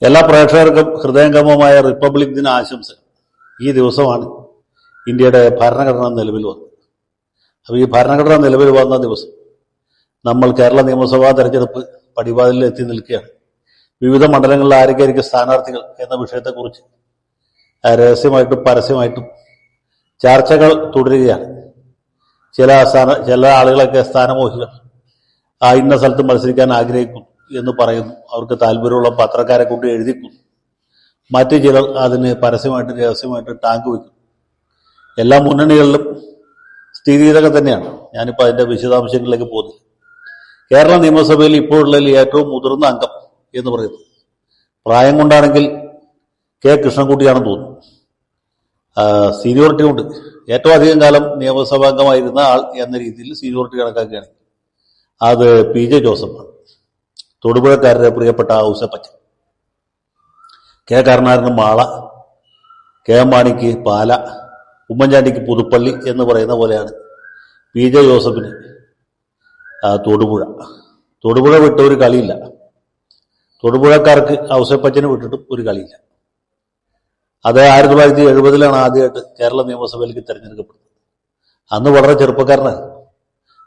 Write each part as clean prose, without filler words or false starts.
എല്ലാ പ്രേക്ഷകർക്കും ഹൃദയംഗമമായ റിപ്പബ്ലിക് ദിന ആശംസ. ഈ ദിവസമാണ് ഇന്ത്യയുടെ ഭരണഘടന നിലവിൽ വന്നത്. അപ്പോൾ ഈ ഭരണഘടന നിലവിൽ വന്ന ദിവസം നമ്മൾ കേരള നിയമസഭാ തെരഞ്ഞെടുപ്പ് പടിവാതിലിൽ എത്തി നിൽക്കുകയാണ്. വിവിധ മണ്ഡലങ്ങളിൽ ആരൊക്കെയായിരിക്കും സ്ഥാനാർത്ഥികൾ എന്ന വിഷയത്തെക്കുറിച്ച് രഹസ്യമായിട്ടും പരസ്യമായിട്ടും ചർച്ചകൾ തുടരുകയാണ്. ചില ആളുകളൊക്കെ സ്ഥാനമോഹികൾ ഇന്ന സ്ഥലത്ത് മത്സരിക്കാൻ ആഗ്രഹിക്കുന്നു എന്ന് പറയുന്നു. അവർക്ക് താല്പര്യമുള്ള പത്രക്കാരെ കൊണ്ട് എഴുതിക്കുന്നു. മറ്റു ചിലർ അതിന് പരസ്യമായിട്ടും രഹസ്യമായിട്ടും ടാങ്ക് വയ്ക്കും. എല്ലാ മുന്നണികളിലും സ്ഥിതി ഇതൊക്കെ തന്നെയാണ്. ഞാനിപ്പോൾ അതിന്റെ വിശദാംശങ്ങളിലേക്ക് പോകുന്നില്ല. കേരള നിയമസഭയിൽ ഇപ്പോഴുള്ളതിൽ ഏറ്റവും മുതിർന്ന അംഗം എന്ന് പറയുന്നത് പ്രായം കൊണ്ടാണെങ്കിൽ കെ കൃഷ്ണൻകുട്ടിയാണെന്ന് തോന്നുന്നു. സീനിയോറിറ്റി കൊണ്ട് ഏറ്റവും അധികം കാലം നിയമസഭാംഗമായിരുന്ന ആൾ എന്ന രീതിയിൽ സീനിയോറിറ്റി കണക്കാക്കുകയാണെങ്കിൽ അത് പി ജെ ജോസഫാണ്. തൊടുപുഴക്കാരുടെ പ്രിയപ്പെട്ട ഔസേപ്പച്ചൻ. കെ കരുണാകരന് മാള, കെ എം മാണിക്ക് പാല, ഉമ്മൻചാണ്ടിക്ക് പുതുപ്പള്ളി എന്ന് പറയുന്ന പോലെയാണ് പി ജെ ജോസഫിന് തൊടുപുഴ. തൊടുപുഴ വിട്ട ഒരു കളിയില്ല. തൊടുപുഴക്കാർക്ക് ഔസേപ്പച്ചനെ വിട്ടിട്ടും ഒരു കളിയില്ല. അത് 1970 ആദ്യമായിട്ട് കേരള നിയമസഭയിലേക്ക് തെരഞ്ഞെടുക്കപ്പെട്ടത്. അന്ന് വളരെ ചെറുപ്പക്കാരനാണ്.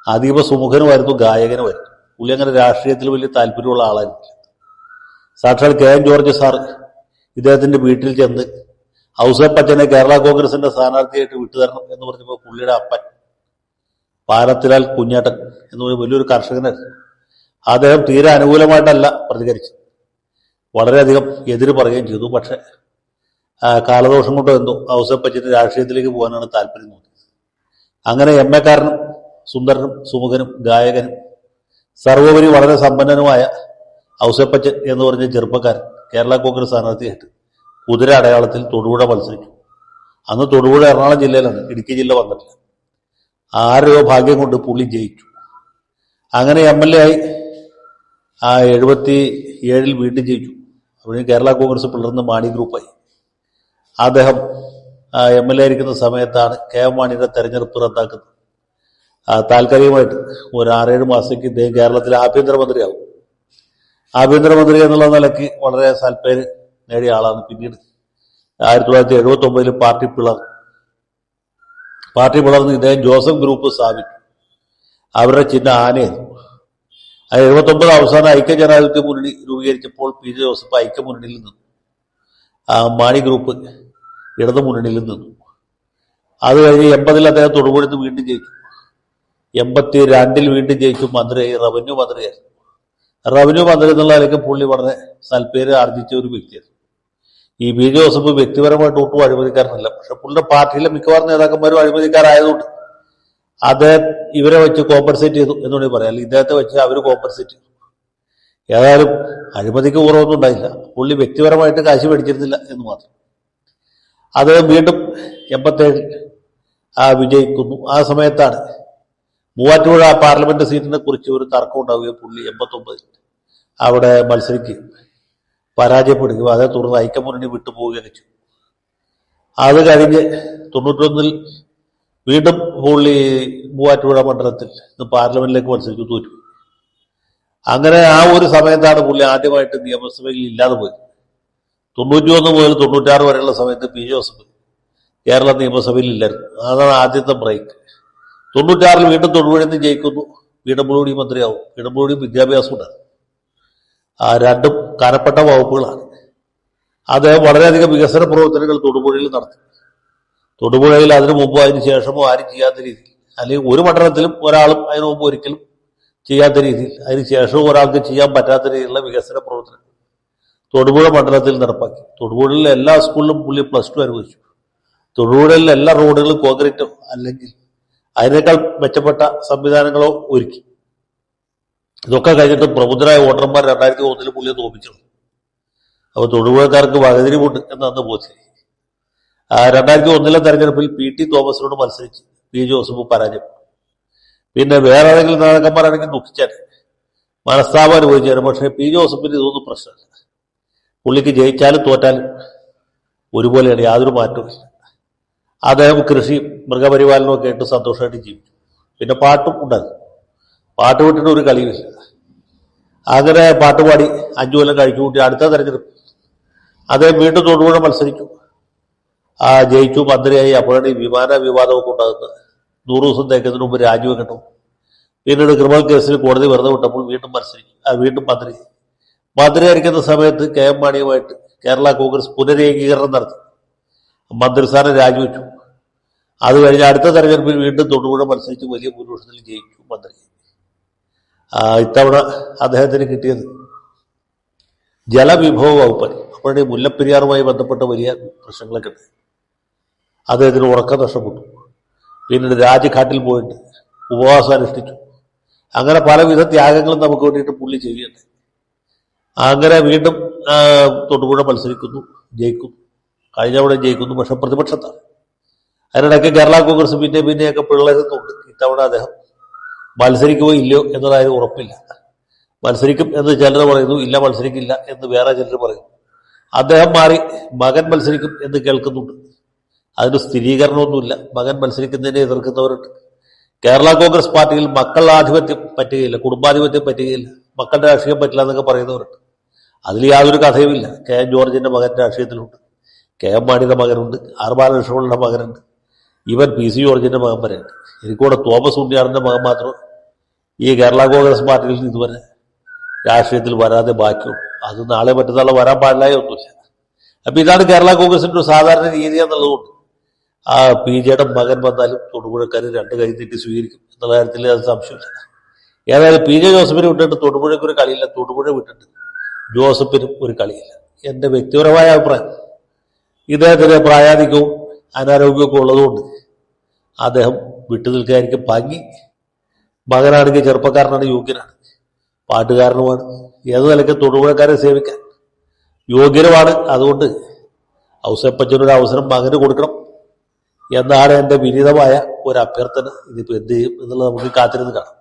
അതീവ സുമുഖനുമായിരുന്നു, ഗായകനുമായിരുന്നു. പുള്ളി അങ്ങനെ രാഷ്ട്രീയത്തിൽ വലിയ താല്പര്യമുള്ള ആളായിരുന്നില്ല. സാക്ഷാൽ കെ എൻ ജോർജ് സാർ ഇദ്ദേഹത്തിന്റെ വീട്ടിൽ ചെന്ന് ഔസേപ്പച്ചനെ കേരള കോൺഗ്രസിന്റെ സ്ഥാനാർത്ഥിയായിട്ട് വിട്ടുതരണം എന്ന് പറഞ്ഞപ്പോൾ പുള്ളിയുടെ അപ്പൻ പാലത്തിലാൽ കുഞ്ഞേട്ടൻ എന്ന് പറഞ്ഞ വലിയൊരു കർഷകനായിരുന്നു. അദ്ദേഹം തീരെ അനുകൂലമായിട്ടല്ല പ്രതികരിച്ചു. വളരെയധികം എതിര് പറയുകയും ചെയ്തു. പക്ഷെ കാലദോഷം കൊണ്ടോ എന്തോ ഔസേപ്പച്ചന് രാഷ്ട്രീയത്തിലേക്ക് പോകാനാണ് താല്പര്യം തോന്നിയത്. അങ്ങനെ എം എ കാരനും സുന്ദരനും സുമുഖനും ഗായകനും സർവോപരി വളരെ സമ്പന്നനുമായ ഔസേപ്പച്ചൻ എന്ന് പറഞ്ഞ ചെറുപ്പക്കാരൻ കേരള കോൺഗ്രസ് സ്ഥാനാർത്ഥിയായിട്ട് കുതിര അടയാളത്തിൽ തൊടുപുഴ മത്സരിച്ചു. അന്ന് തൊടുപുഴ എറണാകുളം ജില്ലയിലാണ്, ഇടുക്കി ജില്ല വന്നിട്ടില്ല. ആരോ ഭാഗ്യം കൊണ്ട് പുള്ളി ജയിച്ചു. അങ്ങനെ MLA ആയി 77 വീണ്ടും ജയിച്ചു. അവിടെ കേരള കോൺഗ്രസ് പിളർന്ന് മാണി ഗ്രൂപ്പായി. അദ്ദേഹം MLA ആയിരിക്കുന്ന സമയത്താണ് കെ എം മാണിയുടെ തെരഞ്ഞെടുപ്പ് റദ്ദാക്കുന്നത്. താൽക്കാലികമായിട്ട് ഒരു 6-7 മാസത്തേക്ക് ഇദ്ദേഹം കേരളത്തിലെ ആഭ്യന്തരമന്ത്രിയാവും. ആഭ്യന്തരമന്ത്രി എന്നുള്ള നിലയ്ക്ക് വളരെ സൽപ്പേര് നേടിയ ആളാണ്. പിന്നീട് 1979 പാർട്ടി പിളർന്ന് ഇദ്ദേഹം ജോസഫ് ഗ്രൂപ്പ് സ്ഥാപിച്ചു. അവരുടെ ചിഹ്നം ആനയായിരുന്നു. 79 അവസാനം ഐക്യജനാധിപത്യ മുന്നണി രൂപീകരിച്ചപ്പോൾ പി ജെ ജോസഫ് ഐക്യമുന്നണിയിൽ നിന്നു. മാണി ഗ്രൂപ്പ് ഇടതു മുന്നണിയിൽ നിന്നു. അത് കഴിഞ്ഞ് 80 അദ്ദേഹം തൊടുപുഴത്ത് വീണ്ടും ജയിച്ചു. 82 വീണ്ടും ജയിച്ചു. മന്ത്രിയായി, റവന്യൂ മന്ത്രിയായിരുന്നു. റവന്യൂ മന്ത്രി എന്നുള്ള നിലയ്ക്ക് പുള്ളി വളരെ സൽപ്പേര് ആർജിച്ച ഒരു വ്യക്തിയാണ്. ഈ പി ജെ ജോസഫ് വ്യക്തിപരമായിട്ട് ഒട്ടും അഴിമതിക്കാരനല്ല. പക്ഷെ പുള്ളിയുടെ പാർട്ടിയിലെ മിക്കവാറും നേതാക്കന്മാരും അഴിമതിക്കാരായതുകൊണ്ട് അദ്ദേഹം ഇവരെ വെച്ച് കോമ്പൻസേറ്റ് ചെയ്തു എന്ന് വേണമെങ്കിൽ പറയാം. അല്ലെങ്കിൽ ഇദ്ദേഹത്തെ വെച്ച് അവർ കോമ്പൻസേറ്റ് ചെയ്തു. ഏതായാലും അഴിമതിക്ക് കുറവൊന്നും ഉണ്ടായില്ല. പുള്ളി വ്യക്തിപരമായിട്ട് കാശ് മേടിച്ചിരുന്നില്ല എന്ന് മാത്രം. അദ്ദേഹം വീണ്ടും 87 വിജയിക്കുന്നു. ആ സമയത്താണ് മൂവാറ്റുപുഴ പാർലമെന്റ് സീറ്റിനെ കുറിച്ച് ഒരു തർക്കം ഉണ്ടാവുകയും പുള്ളി 89 അവിടെ മത്സരിക്കുകയും പരാജയപ്പെടുകയും അതേ തുടർന്ന് ഐക്യമുന്നണി വിട്ടുപോവുകയും ചെയ്തു. അത് കഴിഞ്ഞ് 91 വീണ്ടും പുള്ളി മൂവാറ്റുപുഴ മണ്ഡലത്തിൽ പാർലമെന്റിലേക്ക് മത്സരിച്ചു, തോറ്റു. അങ്ങനെ ആ ഒരു സമയത്താണ് പുള്ളി ആദ്യമായിട്ട് നിയമസഭയിൽ ഇല്ലാതെ പോയത്. 91 മുതൽ 96 വരെയുള്ള സമയത്ത് പി ജോസഫ് കേരള നിയമസഭയിൽ ഇല്ലായിരുന്നു. അതാണ് ആദ്യത്തെ ബ്രേക്ക്. 96 വീണ്ടും തൊടുപുഴയിൽ നിന്ന് ജയിക്കുന്നു. PWD മന്ത്രിയാവും. PWD വിദ്യാഭ്യാസം ഉണ്ടാകും. രണ്ടും കനപ്പെട്ട വകുപ്പുകളാണ്. അദ്ദേഹം വളരെയധികം വികസന പ്രവർത്തനങ്ങൾ തൊടുപുഴയിൽ നടത്തി. തൊടുപുഴയിൽ അതിനു മുമ്പോ അതിന് ശേഷമോ ആരും ചെയ്യാത്ത രീതിയിൽ, അല്ലെങ്കിൽ ഒരു മണ്ഡലത്തിലും ഒരാളും അതിനു മുമ്പ് ഒരിക്കലും ചെയ്യാത്ത രീതിയിൽ, അതിന് ശേഷവും ഒരാൾക്ക് ചെയ്യാൻ പറ്റാത്ത രീതിയിലുള്ള വികസന പ്രവർത്തനം തൊടുപുഴ മണ്ഡലത്തിൽ നടപ്പാക്കി. തൊടുപുഴയിലെ എല്ലാ സ്കൂളിലും പുള്ളി +2 അനുവദിച്ചു. തൊടുപുഴയിലെ എല്ലാ റോഡുകളും കോൺക്രീറ്റോ അല്ലെങ്കിൽ അതിനേക്കാൾ മെച്ചപ്പെട്ട സംവിധാനങ്ങളോ ഒരുക്കി. ഇതൊക്കെ കഴിഞ്ഞിട്ട് പ്രബുദ്ധരായ വോട്ടർമാർ 2001 പുള്ളിയെ തോപ്പിച്ചു. അപ്പോൾ തൊടുപുഴക്കാർക്ക് വകതിരിവുണ്ട് എന്നന്ന് ബോധ്യമായി. 2001 തെരഞ്ഞെടുപ്പിൽ PT തോമസിനോട് മത്സരിച്ച് പി ജോസഫ് പരാജയം. പിന്നെ വേറെ ഏതെങ്കിലും നേതാക്കന്മാരാണെങ്കിൽ ദുഃഖിച്ചാൽ മനസ്താപം അനുഭവിച്ചാലും. പക്ഷേ പി ജോസഫിന് ഇതൊന്നും പ്രശ്നമില്ല. പുള്ളിക്ക് ജയിച്ചാലും തോറ്റാലും ഒരുപോലെയാണ്, യാതൊരു മാറ്റവും ഇല്ല. അദ്ദേഹം കൃഷിയും മൃഗപരിപാലനവും ഒക്കെ ആയിട്ട് സന്തോഷമായിട്ട് ജീവിച്ചു. പിന്നെ പാട്ടും ഉണ്ടായിരുന്നു. പാട്ട് വിട്ടിട്ട് ഒരു കളിയുമില്ല. അങ്ങനെ പാട്ടുപാടി 5 കൊല്ലം കഴിച്ചു കൂട്ടി അടുത്ത തെരഞ്ഞെടുപ്പ് അദ്ദേഹം വീണ്ടും തൊടുപുഴ മത്സരിച്ചു. ജയിച്ചു, മന്ത്രിയായി. അപ്പോഴാണ് ഈ വിമാന വിവാദമൊക്കെ ഉണ്ടാകുന്നത്. 100 ദിവസം തേക്കുന്നതിന് മുമ്പ് രാജിവെക്കണം. പിന്നീട് ക്രിമിനൽ കേസിൽ കോടതി വെറുതെ വിട്ടപ്പോൾ വീണ്ടും വീണ്ടും മന്ത്രിയായിരിക്കുന്ന സമയത്ത് KM മാണിയുമായിട്ട് കേരള കോൺഗ്രസ് പുനരേകീകരണം നടത്തി. മന്ത്രിസ്ഥാനം രാജിവെച്ചു. അത് കഴിഞ്ഞ് അടുത്ത തെരഞ്ഞെടുപ്പിൽ വീണ്ടും തൊടുപുഴ മത്സരിച്ച് വലിയ ഭൂരിപക്ഷത്തിൽ ജയിച്ചു മന്ത്രി. ഇത്തവണ അദ്ദേഹത്തിന് കിട്ടിയത് ജലവിഭവ വകുപ്പാണ്. അപ്പോഴേ മുല്ലപ്പെരിയാറുമായി ബന്ധപ്പെട്ട വലിയ പ്രശ്നങ്ങളൊക്കെ ഉണ്ട്. അദ്ദേഹത്തിന് ഉറക്കം നഷ്ടപ്പെട്ടു. പിന്നീട് രാജ്ഘാട്ടിൽ പോയിട്ട് ഉപവാസം അനുഷ്ഠിച്ചു. അങ്ങനെ പലവിധ ത്യാഗങ്ങളും നമുക്ക് വേണ്ടിയിട്ട് പുള്ളി ചെയ്യുന്നുണ്ട്. അങ്ങനെ വീണ്ടും തൊടുപുഴ മത്സരിക്കുന്നു, ജയിക്കുന്നു. കഴിഞ്ഞ തവണ ജയിക്കുന്നു, പക്ഷെ പ്രതിപക്ഷത്താണ്. അതിനിടയ്ക്ക് കേരള കോൺഗ്രസ് പിന്നെയൊക്കെ പിള്ളേരുന്നുണ്ട്. ഇത്തവണ അദ്ദേഹം മത്സരിക്കുമോ ഇല്ലയോ എന്നതായത് ഉറപ്പില്ല. മത്സരിക്കും എന്ന് ചിലർ പറയുന്നു, ഇല്ല മത്സരിക്കില്ല എന്ന് വേറെ ചിലർ പറയുന്നു. അദ്ദേഹം മാറി മകൻ മത്സരിക്കും എന്ന് കേൾക്കുന്നുണ്ട്. അതിന് സ്ഥിരീകരണമൊന്നുമില്ല. മകൻ മത്സരിക്കുന്നതിനെ എതിർക്കുന്നവരുണ്ട്. കേരള കോൺഗ്രസ് പാർട്ടിയിൽ മക്കളാധിപത്യം പറ്റുകയില്ല, കുടുംബാധിപത്യം പറ്റുകയില്ല, മക്കളുടെ രാഷ്ട്രീയം പറ്റില്ല എന്നൊക്കെ പറയുന്നവരുണ്ട്. അതിൽ യാതൊരു കഥയുമില്ല. KM ജോർജിന്റെ മകൻ രാഷ്ട്രീയത്തിലുണ്ട്, KM മാണിയുടെ മകനുണ്ട്, R ബാലകൃഷ്ണപിള്ളയുടെ മകനുണ്ട്, ഈവൻ PC ജോർജിന്റെ മകൻ വരെയുണ്ട്. എനിക്കൂടെ തോമസ് ഉണ്ണിയാറിന്റെ മകൻ മാത്രം ഈ കേരള കോൺഗ്രസ് പാർട്ടിയിൽ ഇതുവരെ രാഷ്ട്രീയത്തിൽ വരാതെ ബാക്കിയുള്ളൂ. അത് നാളെ മറ്റന്നാളെ വരാൻ പാടില്ലായ ഒന്നുമില്ല. അപ്പൊ ഇതാണ് കേരള കോൺഗ്രസിന്റെ ഒരു സാധാരണ രീതി എന്നുള്ളതുകൊണ്ട് PJയുടെ മകൻ വന്നാലും തൊടുപുഴക്കാർ രണ്ട് കൈ തെറ്റി സ്വീകരിക്കും എന്നുള്ള കാര്യത്തിൽ അത് സംശയമില്ല. ഏതായാലും PJ ജോസഫിനെ വിട്ടിട്ട് തൊടുപുഴയ്ക്ക് ഒരു കളിയില്ല, തൊടുപുഴ വിട്ടിട്ട് ജോസഫിനും ഒരു കളിയില്ല. എന്റെ വ്യക്തിപരമായ അഭിപ്രായം. ഇദ്ദേഹത്തിന് പ്രായാധികവും അനാരോഗ്യമൊക്കെ ഉള്ളതുകൊണ്ട് അദ്ദേഹം വിട്ടുനിൽക്കായിരിക്കും ഭംഗി. മകനാണെങ്കിൽ ചെറുപ്പക്കാരനാണ്, യോഗ്യനാണ്, പാട്ടുകാരനുമാണ്. ഏത് നിലയ്ക്ക് തൊടുപുഴക്കാരെ സേവിക്കാൻ യോഗ്യരുമാണ്. അതുകൊണ്ട് ഔസേപ്പച്ചനൊരു അവസരം മകന് കൊടുക്കണം എന്നാണ് എൻ്റെ വിനീതമായ ഒരു അഭ്യർത്ഥന. ഇതിപ്പോൾ എന്ത് ചെയ്യും എന്നുള്ളത് നമുക്ക് കാത്തിരുന്ന് കാണാം.